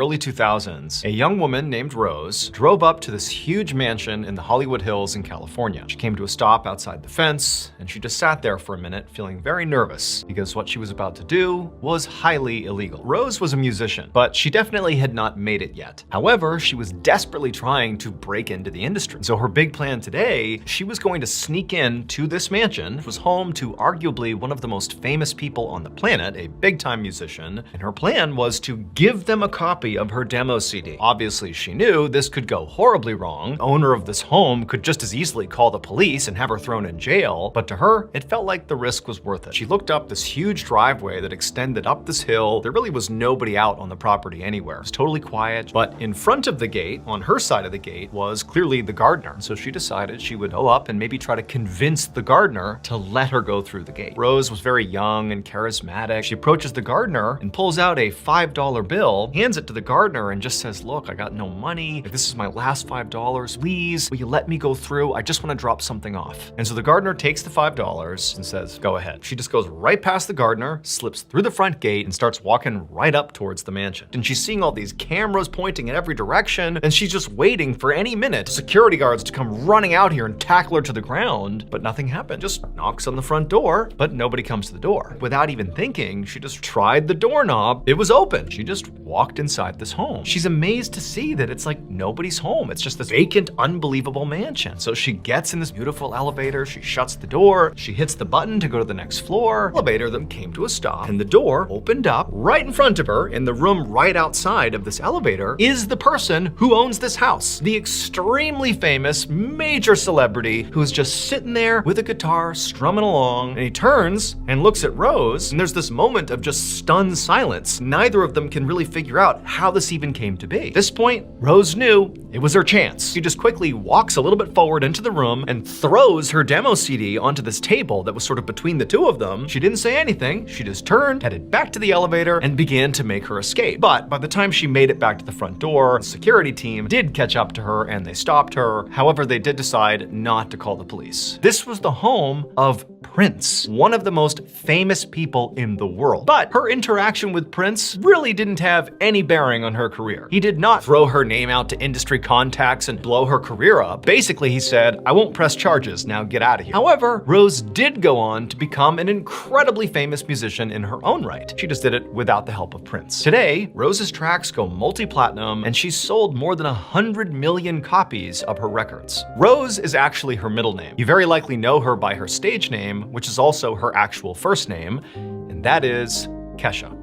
Early 2000s, a young woman named Rose drove up to this huge mansion in the Hollywood Hills in California. She came to a stop outside the fence, and she just sat there for a minute feeling very nervous because what she was about to do was highly illegal. Rose was a musician, but she definitely had not made it yet. However, she was desperately trying to break into the industry. So her big plan today, she was going to sneak in to this mansion, which was home to arguably one of the most famous people on the planet, a big-time musician, and her plan was to give them a copy of her demo CD. Obviously, she knew this could go horribly wrong. The owner of this home could just as easily call the police and have her thrown in jail, but to her, it felt like the risk was worth it. She looked up this huge driveway that extended up this hill. There really was nobody out on the property anywhere. It was totally quiet, but in front of the gate, on her side of the gate, was clearly the gardener. So she decided she would go up and maybe try to convince the gardener to let her go through the gate. Rose was very young and charismatic. She approaches the gardener and pulls out a $5 bill, hands it to the gardener and just says, "Look, I got no money. This is my last $5. Please, will you let me go through? I just want to drop something off." And so the gardener takes the $5 and says, "Go ahead." She just goes right past the gardener, slips through the front gate and starts walking right up towards the mansion. And she's seeing all these cameras pointing in every direction, and she's just waiting for any minute security guards to come running out here and tackle her to the ground, but nothing happened. Just knocks on the front door, but nobody comes to the door. Without even thinking, she just tried the doorknob. It was open. She just walked inside this home. She's amazed to see that it's like nobody's home. It's just this vacant, unbelievable mansion. So she gets in this beautiful elevator, she shuts the door, she hits the button to go to the next floor. The elevator then came to a stop, and the door opened up. Right in front of her, in the room right outside of this elevator, is the person who owns this house. The extremely famous, major celebrity who's just sitting there with a guitar, strumming along, and he turns and looks at Rose, and there's this moment of just stunned silence. Neither of them can really figure out how this even came to be. At this point, Rose knew it was her chance. She just quickly walks a little bit forward into the room and throws her demo CD onto this table that was sort of between the two of them. She didn't say anything. She just turned, headed back to the elevator, and began to make her escape. But by the time she made it back to the front door, the security team did catch up to her and they stopped her. However, they did decide not to call the police. This was the home of Prince, one of the most famous people in the world. But her interaction with Prince really didn't have any bearing on her career. He did not throw her name out to industry contacts and blow her career up. Basically, he said, "I won't press charges, now get out of here." However, Rose did go on to become an incredibly famous musician in her own right. She just did it without the help of Prince. Today, Rose's tracks go multi-platinum, and she's sold more than 100 million copies of her records. Rose is actually her middle name. You very likely know her by her stage name, which is also her actual first name, and that is Kesha.